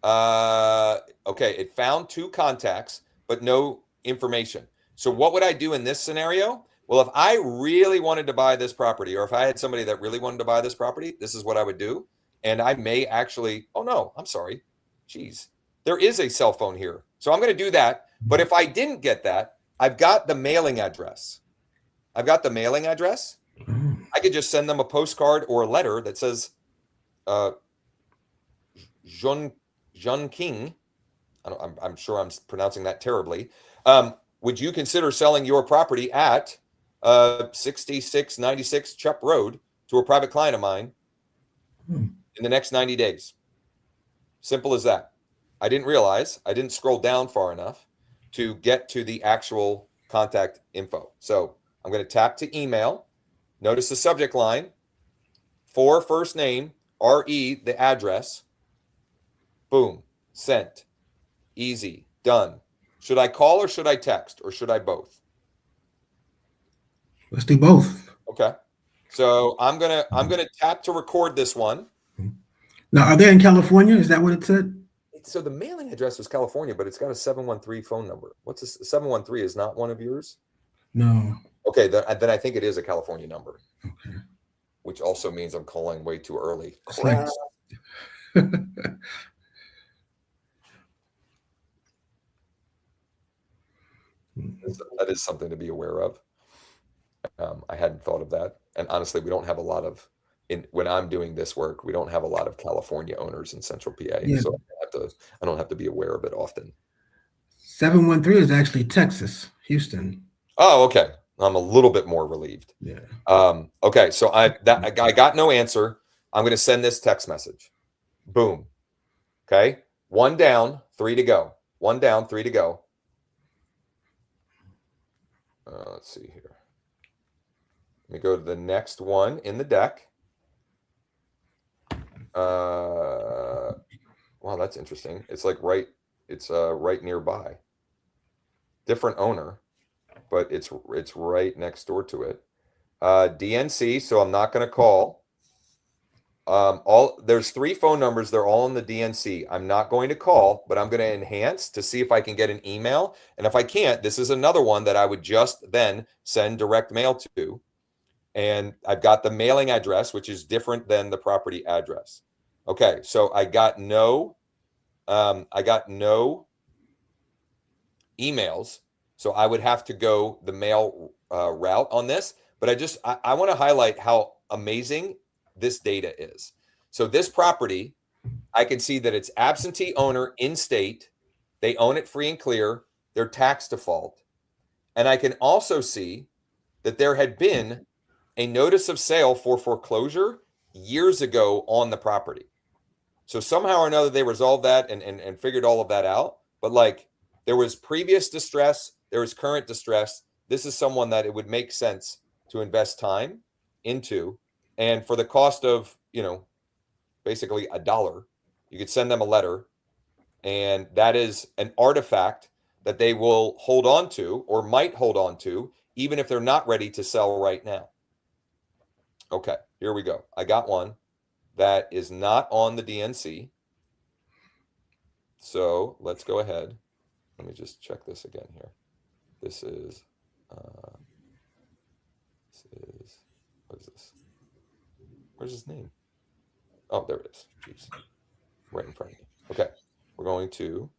Okay, it found 2 contacts, but no information. So what would I do in this scenario? Well, if I really wanted to buy this property, or if I had somebody that really wanted to buy this property, this is what I would do. And I may actually, oh no, I'm sorry. Geez, there is a cell phone here. So I'm going to do that. But if I didn't get that, I've got the mailing address. I've got the mailing address. I could just send them a postcard or a letter that says, John King. I'm sure I'm pronouncing that terribly. Would you consider selling your property at 6696 Chup Road to a private client of mine in the next 90 days? Simple as that. I didn't realize I didn't scroll down far enough to get to the actual contact info. So I'm going to tap to email. Notice the subject line, for first name, RE, the address. Boom, sent. Easy, done. Should I call or should I text or should I both? Let's do both. Okay. So I'm gonna tap to record this one. Now, are they in California? Is that what it said? So the mailing address was California, but it's got a 713 phone number. What's this? 713 is not one of yours? No. Okay, then I think it is a California number. Okay. Which also means I'm calling way too early. Crap. That is something to be aware of. I hadn't thought of that. And honestly, we don't have a lot of, when I'm doing this work, we don't have a lot of California owners in Central PA. Yeah. So I don't have to be aware of it often. 713 is actually Texas, Houston. Oh, okay. I'm a little bit more relieved. Yeah. Okay. So I got no answer. I'm going to send this text message. Boom. Okay. 1 down, 3 to go. 1 down, 3 to go. Let's see here. Let me go to the next one in the deck. Wow, that's interesting. It's like right nearby. Different owner, but it's right next door to it. DNC, so I'm not going to call. There's 3 phone numbers. They're all in the DNC. I'm not going to call, but I'm going to enhance to see if I can get an email. And if I can't, this is another one that I would just then send direct mail to. And I've got the mailing address, which is different than the property address. Okay, so I got no emails. So I would have to go the mail route on this. But I want to highlight how amazing this data is. So this property, I can see that it's absentee owner in state. They own it free and clear. They're tax default. And I can also see that there had been a notice of sale for foreclosure years ago on the property. So somehow or another, they resolved that and figured all of that out. But like, there was previous distress, there was current distress. This is someone that it would make sense to invest time into. And for the cost of, basically $1, you could send them a letter. And that is an artifact that they will hold on to or might hold on to, even if they're not ready to sell right now. Okay, here we go. I got one that is not on the DNC. So let's go ahead. Let me just check this again here. This is, what is this? Where's his name? Oh, there it is. Jeez. Right in front of me. Okay. We're going to,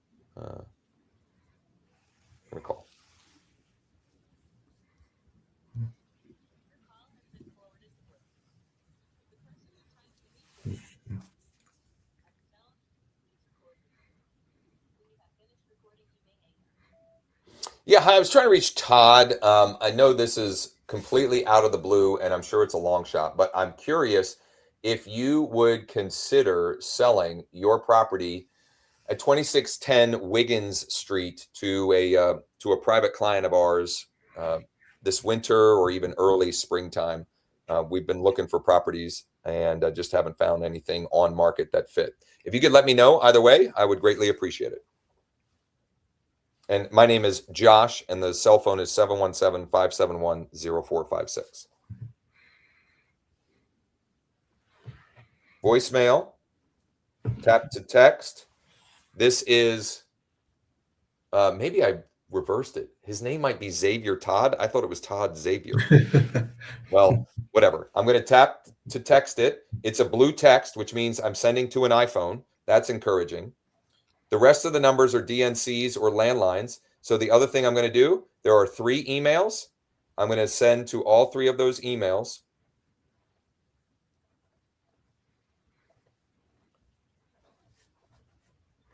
call. Yeah, hi, I was trying to reach Todd. I know this is completely out of the blue, and I'm sure it's a long shot, but I'm curious if you would consider selling your property at 2610 Wiggins Street to a private client of ours this winter or even early springtime. We've been looking for properties and just haven't found anything on market that fit. If you could let me know either way, I would greatly appreciate it. And my name is Josh, and the cell phone is 717-571-0456. Voicemail, tap to text. This is, maybe I reversed it. His name might be Xavier Todd. I thought it was Todd Xavier. Well, whatever. I'm going to tap to text it. It's a blue text, which means I'm sending to an iPhone. That's encouraging. The rest of the numbers are DNCs or landlines. So the other thing I'm going to do, there are 3 emails. I'm going to send to all 3 of those emails.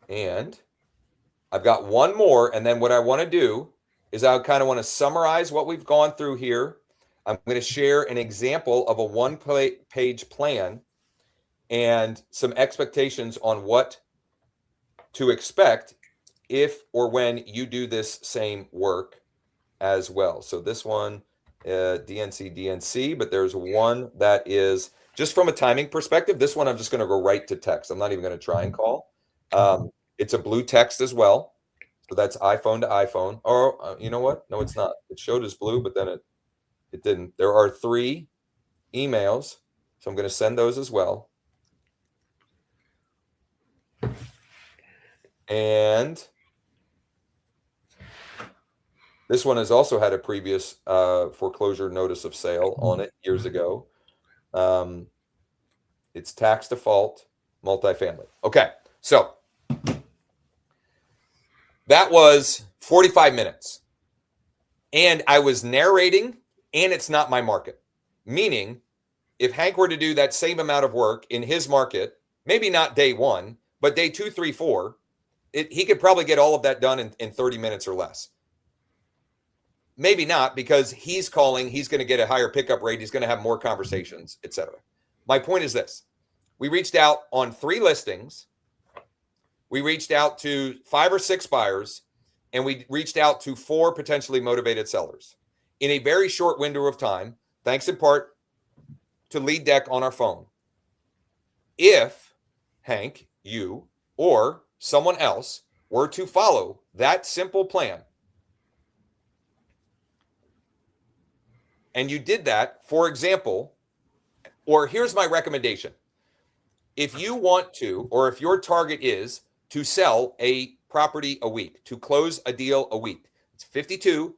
And I've got one more. And then what I want to do is I kind of want to summarize what we've gone through here. I'm going to share an example of a 1-page plan and some expectations on what to expect if or when you do this same work as well. So this one, DNC, but there's one that is just from a timing perspective. This one I'm just going to go right to text. I'm not even going to try and call. It's a blue text as well. So that's iPhone to iPhone. Or you know what? No, it's not. It showed as blue, but then it didn't. There are 3 emails. So I'm going to send those as well. And this one has also had a previous foreclosure notice of sale on it years ago. It's tax default, multifamily. Okay, so that was 45 minutes. And I was narrating, and it's not my market. Meaning, if Hank were to do that same amount of work in his market, maybe not day 1, but day 2, 3, 4, he could probably get all of that done in 30 minutes or less. Maybe not, because he's calling, he's going to get a higher pickup rate, he's going to have more conversations, etc. My point is this. We reached out on 3 listings. We reached out to 5 or 6 buyers, and we reached out to 4 potentially motivated sellers in a very short window of time, thanks in part to Lead Deck on our phone. If Hank, you, or someone else were to follow that simple plan, and you did that, for example, or here's my recommendation. If you want to, or if your target is to sell a property a week, to close a deal a week, it's 52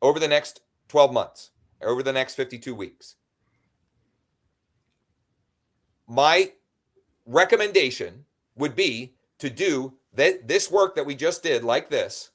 over the next 12 months, over the next 52 weeks. My recommendation would be to do this work that we just did like this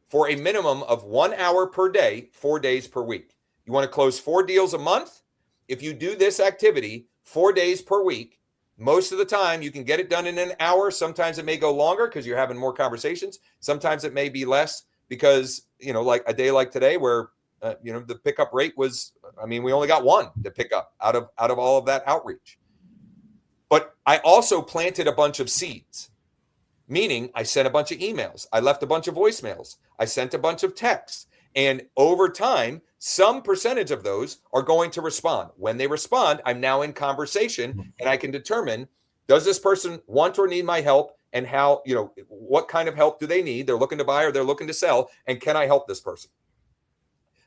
for a minimum of 1 hour per day, 4 days per week. You want to close 4 deals a month? If you do this activity 4 days per week, most of the time you can get it done in an hour. Sometimes it may go longer because you're having more conversations. Sometimes it may be less because, like a day like today where, the pickup rate was, we only got 1 to pick up out of all of that outreach. But I also planted a bunch of seeds, meaning I sent a bunch of emails. I left a bunch of voicemails. I sent a bunch of texts. And over time, some percentage of those are going to respond. When they respond, I'm now in conversation and I can determine, does this person want or need my help, and how, what kind of help do they need? They're looking to buy or they're looking to sell, and can I help this person?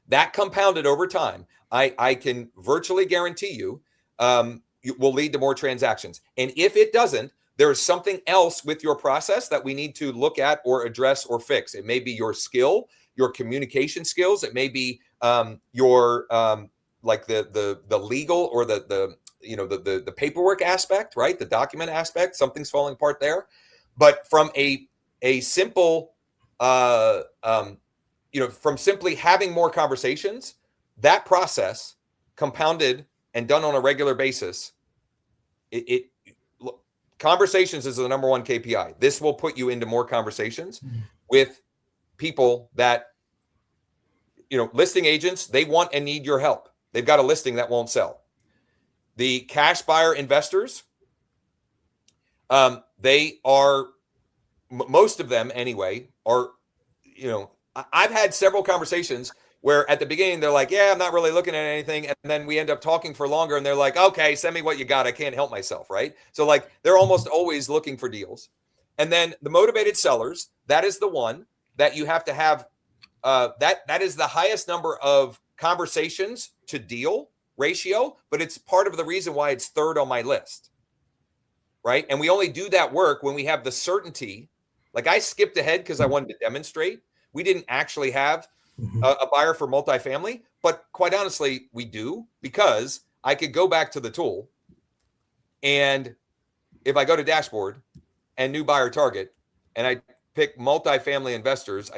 That compounded over time, I can virtually guarantee you, will lead to more transactions. And if it doesn't, there is something else with your process that we need to look at or address or fix. It may be your skill, your communication skills. It may be your like the legal or the paperwork aspect, right? The document aspect. Something's falling apart there. But from a simple from simply having more conversations, that process compounded and done on a regular basis, conversations is the number 1 KPI. This will put you into more conversations with people that, listing agents, they want and need your help. They've got a listing that won't sell. The cash buyer investors, they are, most of them anyway, are, I've had several conversations. Where at the beginning, they're like, yeah, I'm not really looking at anything. And then we end up talking for longer and they're like, okay, send me what you got. I can't help myself, right? So like they're almost always looking for deals. And then the motivated sellers, that is the one that you have to have. That is the highest number of conversations to deal ratio, but it's part of the reason why it's third on my list, right? And we only do that work when we have the certainty. Like I skipped ahead because I wanted to demonstrate. We didn't actually have a buyer for multifamily, but quite honestly, we do, because I could go back to the tool, and if I go to dashboard and new buyer target, and I pick multifamily investors,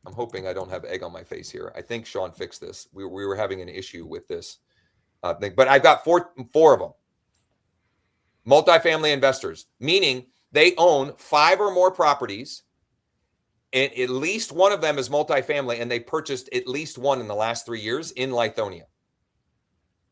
I'm hoping I don't have egg on my face here. I think Sean fixed this. We were having an issue with this thing, but I've got four of them. Multifamily investors, meaning they own 5 or more properties, and at least one of them is multifamily, and they purchased at least one in the last 3 years in Lithonia.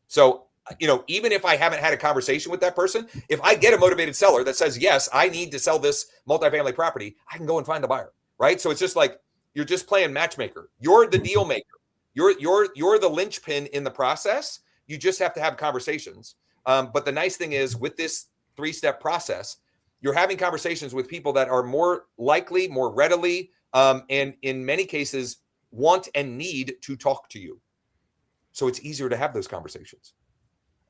So, even if I haven't had a conversation with that person, if I get a motivated seller that says, yes, I need to sell this multifamily property, I can go and find the buyer, right? So it's just like, you're just playing matchmaker. You're the deal maker. You're the linchpin in the process. You just have to have conversations. But the nice thing is, with this 3-step process, you're having conversations with people that are more likely, more readily, and in many cases want and need to talk to you. So it's easier to have those conversations.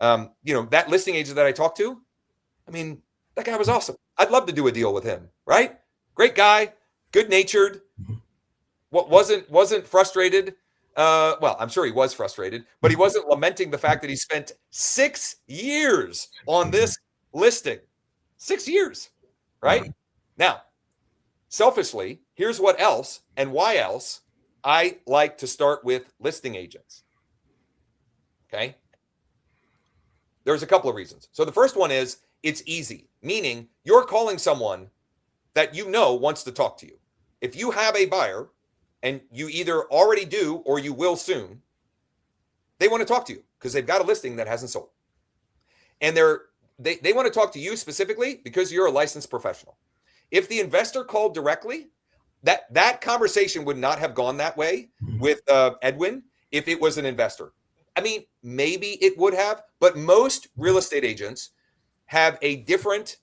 That listing agent that I talked to, I mean, that guy was awesome. I'd love to do a deal with him, right? Great guy, good-natured. What wasn't frustrated. Well, I'm sure he was frustrated, but he wasn't lamenting the fact that he spent 6 years on this listing. 6 years, right? Now, selfishly, here's what else and why else I like to start with listing agents. Okay. There's a couple of reasons. So the first one is it's easy, meaning you're calling someone that wants to talk to you. If you have a buyer, and you either already do or you will soon, they want to talk to you because they've got a listing that hasn't sold. And they want to talk to you specifically because you're a licensed professional. If the investor called directly, that conversation would not have gone that way with Edwin if it was an investor. I mean, maybe it would have, but most real estate agents have a different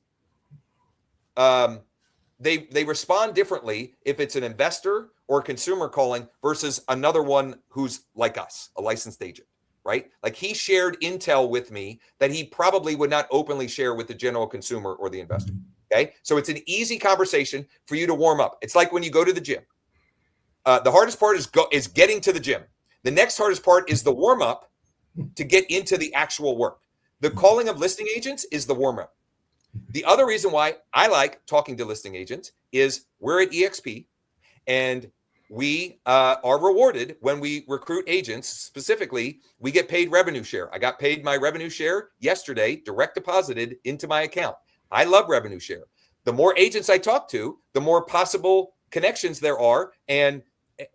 they respond differently if it's an investor or consumer calling versus another one who's like us, a licensed agent, right? Like he shared intel with me that he probably would not openly share with the general consumer or the investor. Okay. So it's an easy conversation for you to warm up. It's like when you go to the gym. The hardest part is getting to the gym. The next hardest part is the warm up to get into the actual work. The calling of listing agents is the warm up. The other reason why I like talking to listing agents is we're at EXP, and we are rewarded when we recruit agents. Specifically, we get paid revenue share. I got paid my revenue share yesterday, direct deposited into my account. I love revenue share. The more agents I talk to, the more possible connections there are. And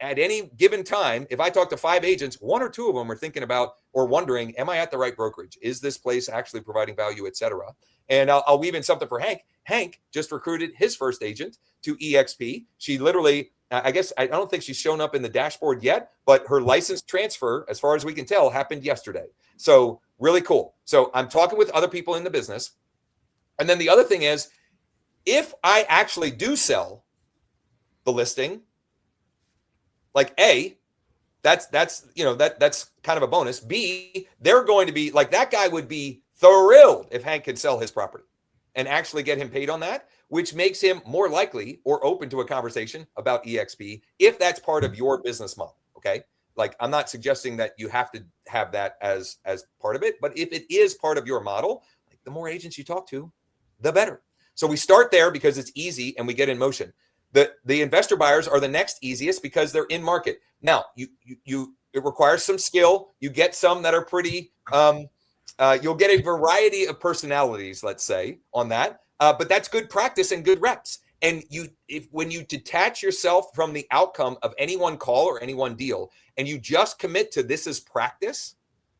at any given time, if I talk to 5 agents, 1 or 2 of them are thinking about or wondering, am I at the right brokerage? Is this place actually providing value, et cetera? And I'll weave in something for Hank. Hank just recruited his first agent to EXP. She literally, I don't think she's shown up in the dashboard yet, but her license transfer, as far as we can tell, happened yesterday. So really cool. So I'm talking with other people in the business. And then the other thing is, if I actually do sell the listing, like A, that's kind of a bonus. B, they're going to be like, that guy would be thrilled if Hank could sell his property and actually get him paid on that, which makes him more likely or open to a conversation about EXP if that's part of your business model. Okay. Like, I'm not suggesting that you have to have that as part of it, but if it is part of your model, like, the more agents you talk to, the better. So we start there because it's easy and we get in motion. The investor buyers are the next easiest because they're in market. Now, it requires some skill. You get some that are pretty, you'll get a variety of personalities, let's say, on that. But that's good practice and good reps. And when you detach yourself from the outcome of any one call or any one deal, and you just commit to this as practice,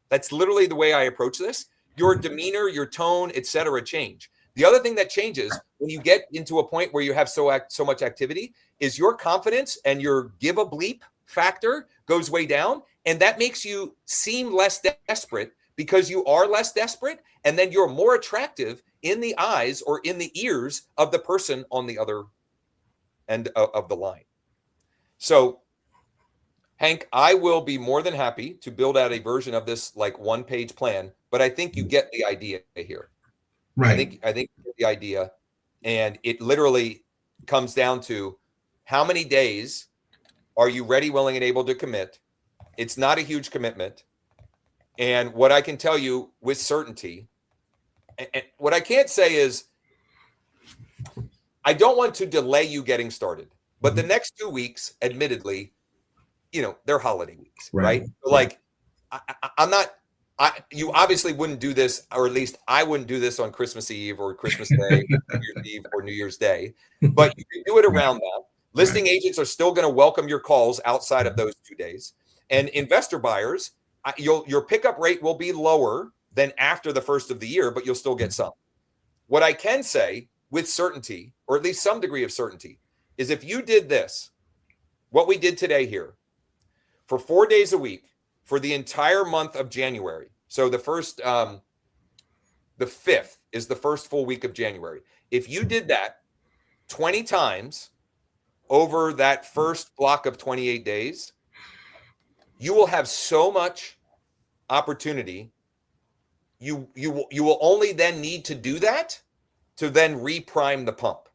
that's literally the way I approach this. Your demeanor, your tone, et cetera, change. The other thing that changes when you get into a point where you have so much activity is your confidence and your give a bleep factor goes way down, and that makes you seem less desperate because you are less desperate, and then you're more attractive in the eyes or in the ears of the person on the other end of the line. So, Hank, I will be more than happy to build out a version of this like one-page plan, but I think you get the idea here. Right. I think you get the idea, and it literally comes down to how many days are you ready, willing, and able to commit? It's not a huge commitment. And what I can tell you with certainty, and what I can't say is I don't want to delay you getting started, but the next 2 weeks, admittedly, they're holiday weeks, right? So like, I'm not, you obviously wouldn't do this, or at least I wouldn't do this on Christmas Eve or Christmas Day, New Year's Eve or New Year's Day, but you can do it around that. Listing agents are still going to welcome your calls outside of those 2 days. And investor buyers, your pickup rate will be lower than after the first of the year, but you'll still get some. What I can say with certainty, or at least some degree of certainty, is if you did this, what we did today here, for 4 days a week, for the entire month of January. So the 5th is the first full week of January. If you did that 20 times over that first block of 28 days, you will have so much opportunity. You will only then need to do that to then reprime the pump.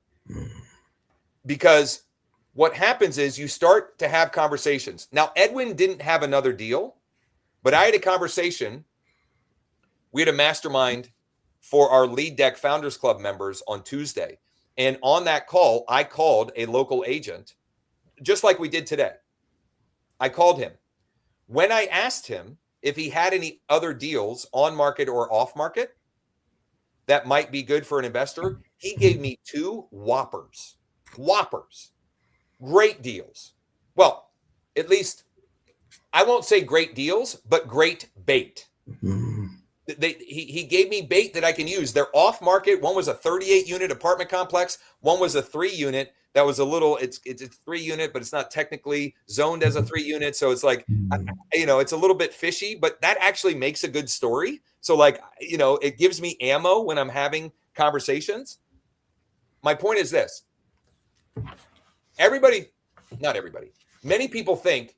Because what happens is you start to have conversations. Now, Edwin didn't have another deal, but I had a conversation. We had a mastermind for our Lead Deck Founders Club members on Tuesday. And on that call, I called a local agent, just like we did today. I called him. When I asked him if he had any other deals on market or off market that might be good for an investor, he gave me 2 whoppers. Great deals. Well, at least I won't say great deals, but great bait. He gave me bait that I can use. They're off market. One was a 38 unit apartment complex. One was a 3 unit that was a little, it's a 3 unit, but it's not technically zoned as a 3 unit. So it's like, it's a little bit fishy, but that actually makes a good story. So like, it gives me ammo when I'm having conversations. My point is this. Not everybody, many people think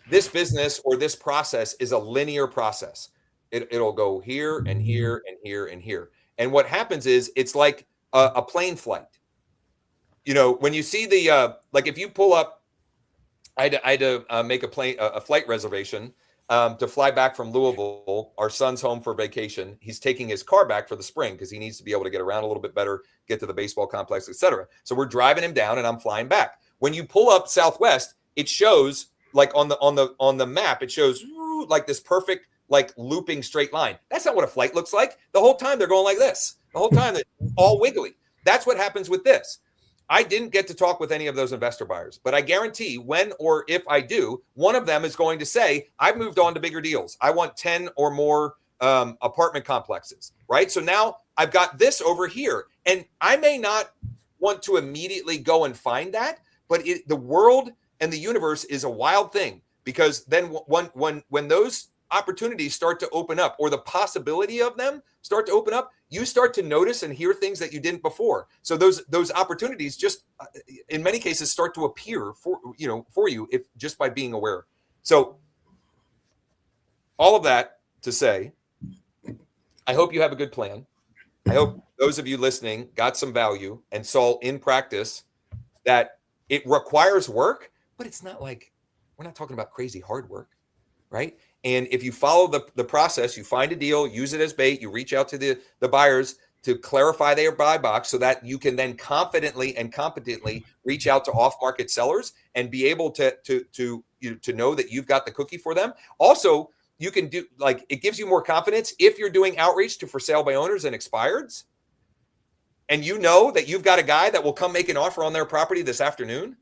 this business or this process is a linear process. It'll go here and here and here and here. And what happens is it's like a plane flight. When you see like if you pull up, I had to make a flight reservation to fly back from Louisville. Our son's home for vacation. He's taking his car back for the spring because he needs to be able to get around a little bit better, get to the baseball complex, etc. So we're driving him down and I'm flying back. When you pull up Southwest, it shows like on the map, it shows like this perfect like looping straight line. That's not what a flight looks like. The whole time they're going like this. The whole time they're all wiggly. That's what happens with this. I didn't get to talk with any of those investor buyers, but I guarantee when or if I do, one of them is going to say, I've moved on to bigger deals. I want 10 or more apartment complexes, right? So now I've got this over here, and I may not want to immediately go and find that, but the world and the universe is a wild thing, because then when those opportunities start to open up, or the possibility of them start to open up, you start to notice and hear things that you didn't before. So those opportunities just in many cases start to appear for you if just by being aware. So all of that to say, I hope you have a good plan. I hope those of you listening got some value and saw in practice that it requires work, but it's not like, we're not talking about crazy hard work, right? And if you follow the process, you find a deal, use it as bait, you reach out to the buyers to clarify their buy box so that you can then confidently and competently reach out to off-market sellers and be able to know that you've got the cookie for them. Also, you can do, like, it gives you more confidence if you're doing outreach to for sale by owners and expireds, and you know that you've got a guy that will come make an offer on their property this afternoon.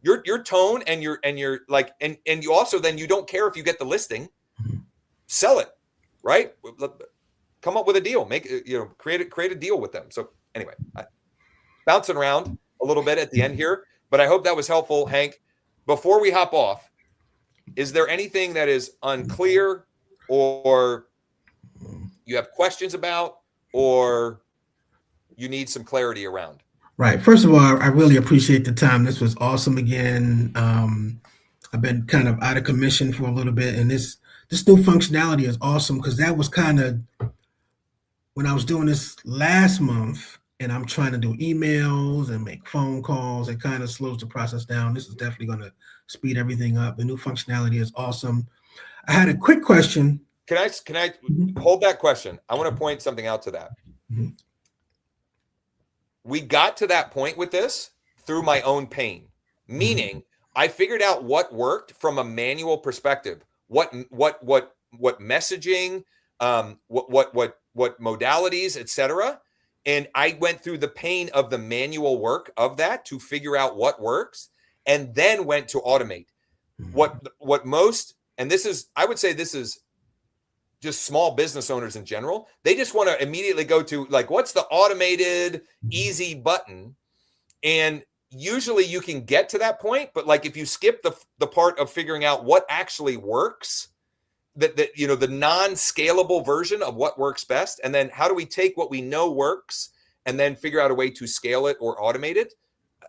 Your tone and your like, and you also, then you don't care if you get the listing, sell it, right? Come up with a deal, create a deal with them. So anyway, bouncing around a little bit at the end here, but I hope that was helpful, Hank. before we hop off, is there anything that is unclear or you have questions about or you need some clarity around? Right. First of all, I really appreciate the time. This was awesome again. I've been kind of out of commission for a little bit, and this new functionality is awesome because that was kind of when I was doing this last month, and I'm trying to do emails and make phone calls. It kind of slows the process down. This is definitely going to speed everything up. The new functionality is awesome. I had a quick question. Can I hold that question? I want to point something out to that. Mhm. We got to that point with this through my own pain, meaning I figured out what worked from a manual perspective. What messaging, what modalities, etc. And I went through the pain of the manual work of that to figure out what works, and then went to automate. What most, and this is, I would say this is just small business owners in general, they just want to immediately go to like, what's the automated easy button? And usually you can get to that point, but like if you skip the part of figuring out what actually works, that you know, the non-scalable version of what works best, and then how do we take what we know works and then figure out a way to scale it or automate it,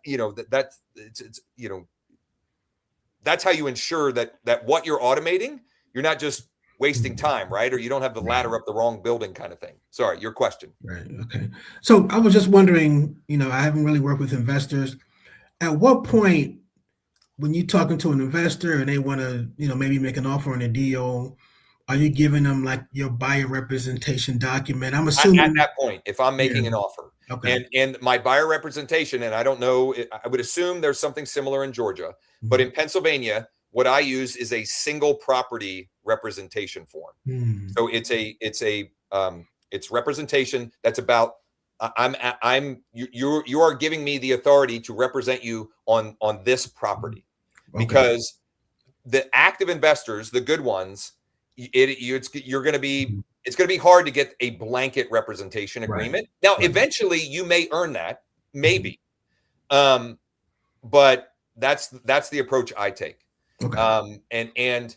you know, that's you know, that's how you ensure that what you're automating, you're not just wasting time, right? Or you don't have the ladder up the wrong building kind of thing. Sorry, your question. Right. Okay. So I was just wondering, you know, I haven't really worked with investors. At what point, when you're talking to an investor and they want to, you know, maybe make an offer on a deal, are you giving them like your buyer representation document? I'm assuming At that point, if I'm making an offer, okay. and my buyer representation, and I don't know, I would assume there's something similar in Georgia, but in Pennsylvania, what I use is a single property representation form. So it's representation that's about you are giving me the authority to represent you on this property, because the active investors, the good ones, it's going to be hard to get a blanket representation agreement. Now, eventually you may earn that, maybe, but that's the approach I take. And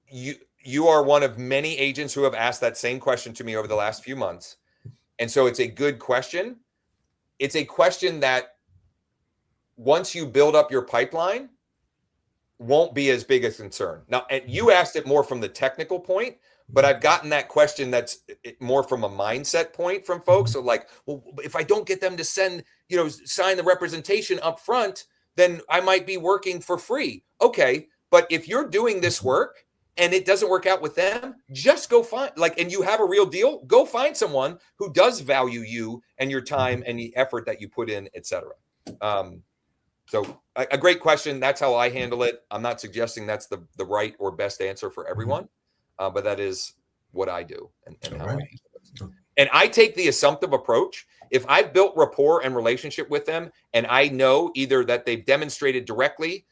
you are one of many agents who have asked that same question to me over the last few months. And so it's a good question. It's a question that once you build up your pipeline, won't be as big a concern. Now, and you asked it more from the technical point, but I've gotten that question that's more from a mindset point from folks. So like, well, if I don't get them to sign the representation up front, then I might be working for free. Okay. But if you're doing this work and it doesn't work out with them, just go find and you have a real deal, go find someone who does value you and your time and the effort that you put in, et cetera. So a great question. That's how I handle it. I'm not suggesting that's the right or best answer for everyone, but that is what I do and how I handle it. And I take the assumptive approach. If I've built rapport and relationship with them, and I know either that they've demonstrated directly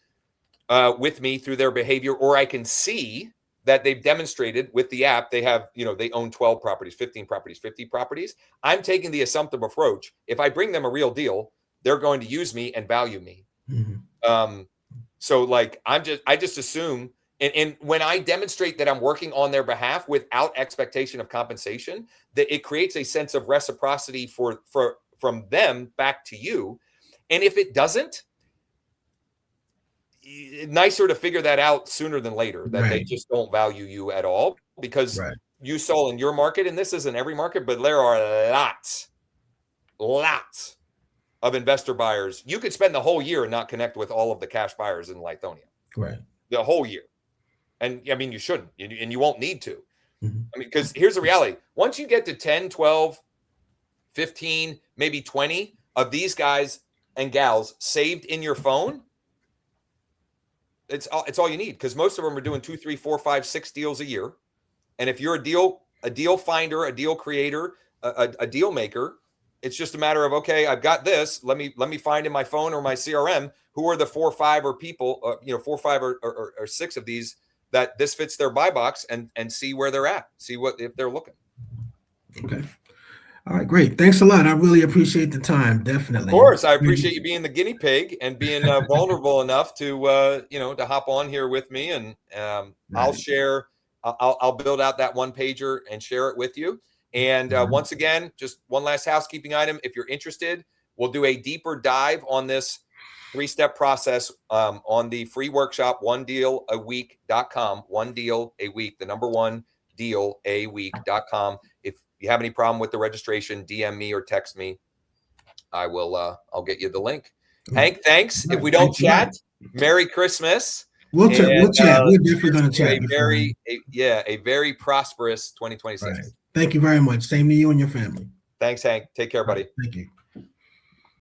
with me through their behavior, or I can see that they've demonstrated with the app, they have, they own 12 properties, 15 properties, 50 properties. I'm taking the assumptive approach. If I bring them a real deal, they're going to use me and value me. So like, I just assume, and when I demonstrate that I'm working on their behalf without expectation of compensation, that it creates a sense of reciprocity from them back to you. And if it doesn't, nicer to figure that out sooner than later, that they just don't value you at all, because you saw in your market, and this isn't every market, but there are lots of investor buyers. You could spend the whole year and not connect with all of the cash buyers in Lithonia. The whole year. And I mean, you shouldn't, and you won't need to. I mean, because here's the reality. Once you get to 10, 12, 15, maybe 20 of these guys and gals saved in your phone, it's all you need, because most of them are doing 2, 3, 4, 5, 6 deals a year. And if you're a deal finder, a deal creator, a deal maker, it's just a matter of, okay, I've got this. Let me find in my phone or my CRM who are the 4 or 5 or people, 4 or 5 or 6 of these that this fits their buy box, and see where they're at, see what if they're looking. Okay. All right, great. Thanks a lot. I really appreciate the time. Definitely. Of course, I appreciate you being the guinea pig and being vulnerable enough to to hop on here with me, and I'll share. I'll build out that one pager and share it with you. And once again, just one last housekeeping item. If you're interested, we'll do a deeper dive on this 3-step process on the free workshop, onedealaweek.com. One deal a week, the number one deal a week.com. If you have any problem with the registration, DM me or text me. I will. I'll get you the link. Hank, thanks. If we don't chat, Merry Christmas. We'll chat. We'll chat. We're definitely going to chat. A very prosperous 2026. Right. Thank you very much. Same to you and your family. Thanks, Hank. Take care, buddy. Thank you.